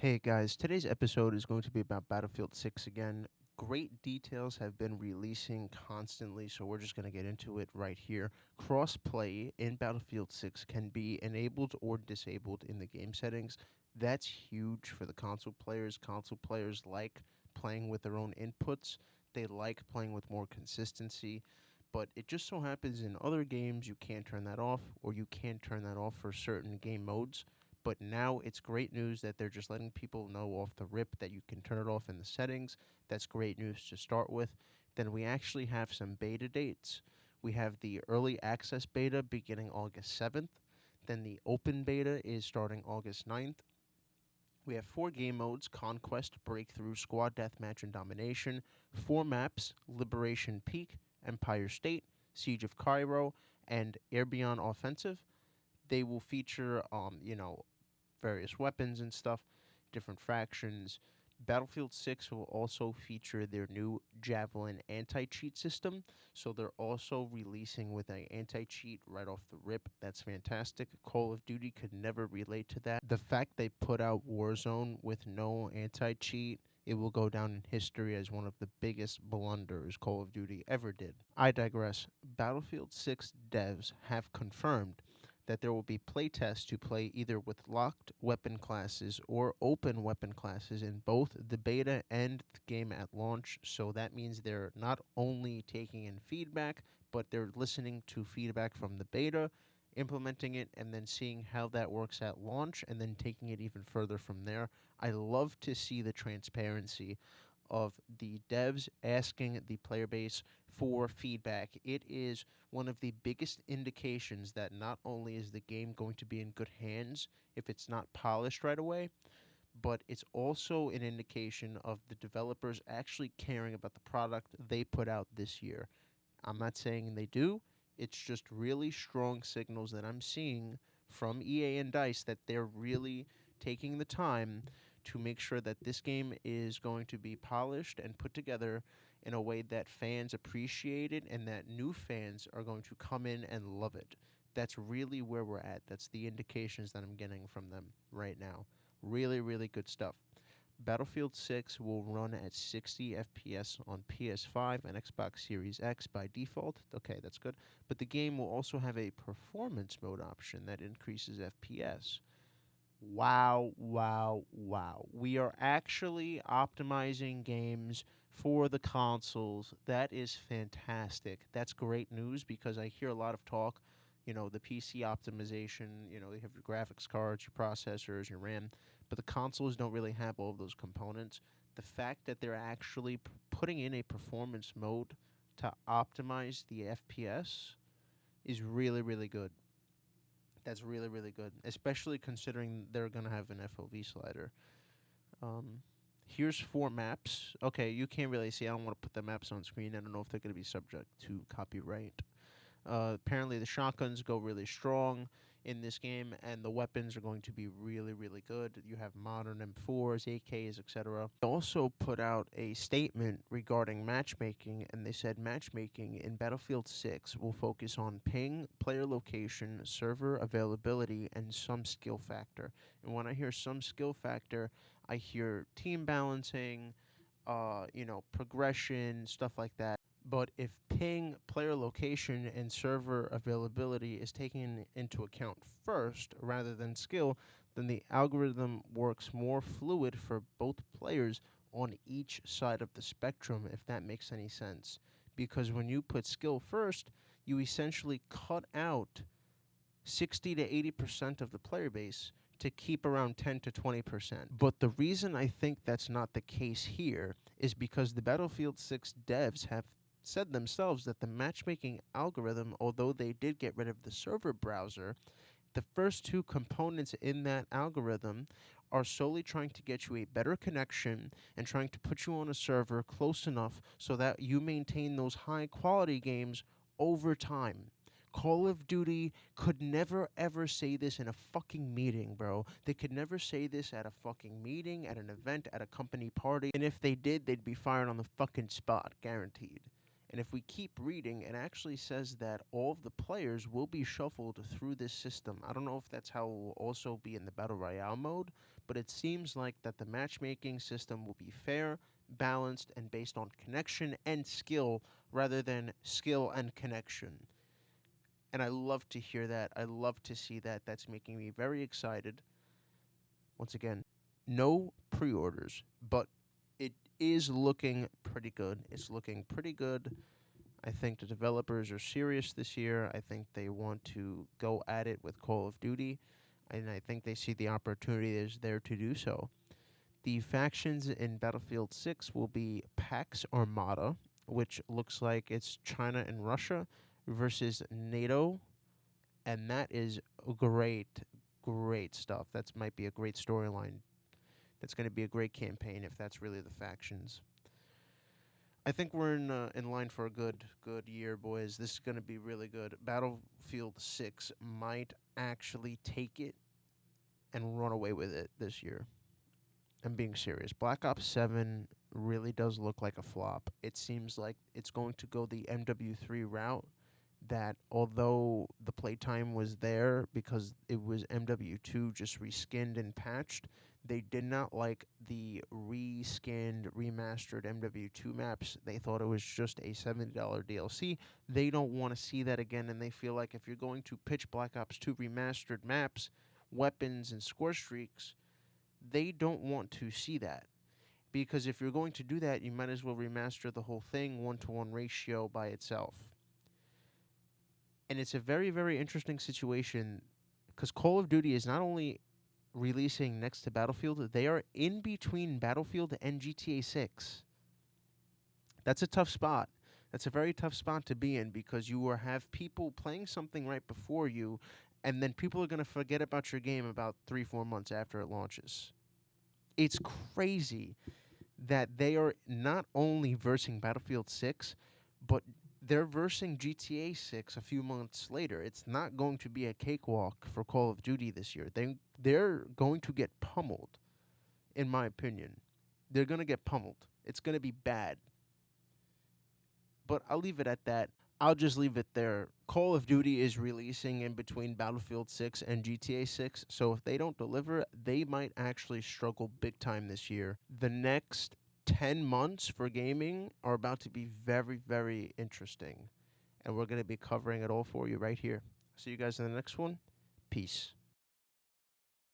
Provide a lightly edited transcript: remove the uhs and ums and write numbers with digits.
Hey guys, today's episode is going to be about Battlefield 6 again. Great details have been releasing constantly, so we're just going to get into it right here. Crossplay in Battlefield 6 can be enabled or disabled in the game settings. That's huge for the console players. Console players like playing with their own inputs, they like playing with more consistency. But it just so happens in other games you can't turn that off, or you can't turn that off for certain game modes. But now it's great news that they're just letting people know off the rip that you can turn it off in the settings. That's great news to start with. Then we actually have some beta dates. We have the early access beta beginning August 7th. Then the open beta is starting August 9th. We have 4 game modes: Conquest, Breakthrough, Squad Deathmatch, and Domination. 4 maps: Liberation Peak, Empire State, Siege of Cairo, and Airborne Offensive. They will feature, various weapons and stuff, different factions. Battlefield 6 will also feature their new Javelin anti-cheat system, so they're also releasing with an anti-cheat right off the rip. That's fantastic. Call of Duty could never relate to that. The fact they put out Warzone with no anti-cheat, it will go down in history as one of the biggest blunders Call of Duty ever did. I digress. Battlefield 6 devs have confirmed that there will be playtests to play either with locked weapon classes or open weapon classes in both the beta and the game at launch. So that means they're not only taking in feedback, but they're listening to feedback from the beta, implementing it, and then seeing how that works at launch, and then taking it even further from there. I love to see the transparency of the devs asking the player base for feedback. It is one of the biggest indications that not only is the game going to be in good hands if it's not polished right away, but it's also an indication of the developers actually caring about the product they put out this year. I'm not saying they do, it's just really strong signals that I'm seeing from EA and DICE that they're really taking the time to make sure that this game is going to be polished and put together in a way that fans appreciate it and that new fans are going to come in and love it. That's really where we're at. That's the indications that I'm getting from them right now. Really, really good stuff. Battlefield 6 will run at 60 FPS on PS5 and Xbox Series X by default. Okay, that's good. But the game will also have a performance mode option that increases FPS. Wow, wow, wow. We are actually optimizing games for the consoles. That is fantastic. That's great news because I hear a lot of talk, the PC optimization, you have your graphics cards, your processors, your RAM, but the consoles don't really have all of those components. The fact that they're actually putting in a performance mode to optimize the FPS is really, really good. That's really, really good, especially considering they're going to have an FOV slider. Um, Here's 4 maps. Okay, you can't really see. I don't want to put the maps on screen. I don't know if they're going to be subject to copyright. Apparently, the shotguns go really strong in this game, and the weapons are going to be really, really good. You have modern M4s, AKs, etc. They also put out a statement regarding matchmaking, and they said matchmaking in Battlefield 6 will focus on ping, player location, server availability, and some skill factor. And when I hear some skill factor, I hear team balancing, progression, stuff like that. But if ping, player location, and server availability is taken into account first rather than skill, then the algorithm works more fluid for both players on each side of the spectrum, if that makes any sense. Because when you put skill first, you essentially cut out 60 to 80% of the player base to keep around 10 to 20%. But the reason I think that's not the case here is because the Battlefield 6 devs have said themselves that the matchmaking algorithm, although they did get rid of the server browser, the first 2 components in that algorithm are solely trying to get you a better connection and trying to put you on a server close enough so that you maintain those high quality games over time. Call of Duty could never ever say this in a fucking meeting, bro. They could never say this at a fucking meeting, at an event, at a company party. And if they did, they'd be fired on the fucking spot, guaranteed. And if we keep reading, it actually says that all of the players will be shuffled through this system. I don't know if that's how it will also be in the Battle Royale mode, but it seems like that the matchmaking system will be fair, balanced, and based on connection and skill rather than skill and connection. And I love to hear that. I love to see that. That's making me very excited. Once again, no pre-orders, but it is looking pretty good. It's looking pretty good. I think the developers are serious this year. I think they want to go at it with Call of Duty, and I think they see the opportunity is there to do so. The factions in Battlefield 6 will be Pax Armada, which looks like it's China and Russia versus NATO, and that is great, great stuff. That might be a great storyline. That's going to be a great campaign if that's really the factions. I think we're in line for a good year, boys. This is going to be really good. Battlefield 6 might actually take it and run away with it this year. I'm being serious. Black Ops 7 really does look like a flop. It seems like it's going to go the MW3 route, that although the playtime was there because it was MW2 just reskinned and patched, they did not like the reskinned, remastered MW2 maps. They thought it was just a $70 DLC. They don't want to see that again, and they feel like if you're going to pitch Black Ops 2 remastered maps, weapons, and score streaks, they don't want to see that. Because if you're going to do that, you might as well remaster the whole thing 1-to-1 ratio by itself. And it's a very, very interesting situation because Call of Duty is not only releasing next to Battlefield, they are in between Battlefield and GTA 6. That's a tough spot. That's a very tough spot to be in because you will have people playing something right before you, and then people are going to forget about your game about 3-4 months after it launches. It's crazy that they are not only versing Battlefield 6, but they're versing GTA 6 a few months later. It's not going to be a cakewalk for Call of Duty this year. They're going to get pummeled, in my opinion. They're going to get pummeled. It's going to be bad. But I'll leave it at that. I'll just leave it there. Call of Duty is releasing in between Battlefield 6 and GTA 6, so if they don't deliver, they might actually struggle big time this year. The next 10 months for gaming are about to be very, very interesting, and we're going to be covering it all for you right here. See you guys in the next one. Peace.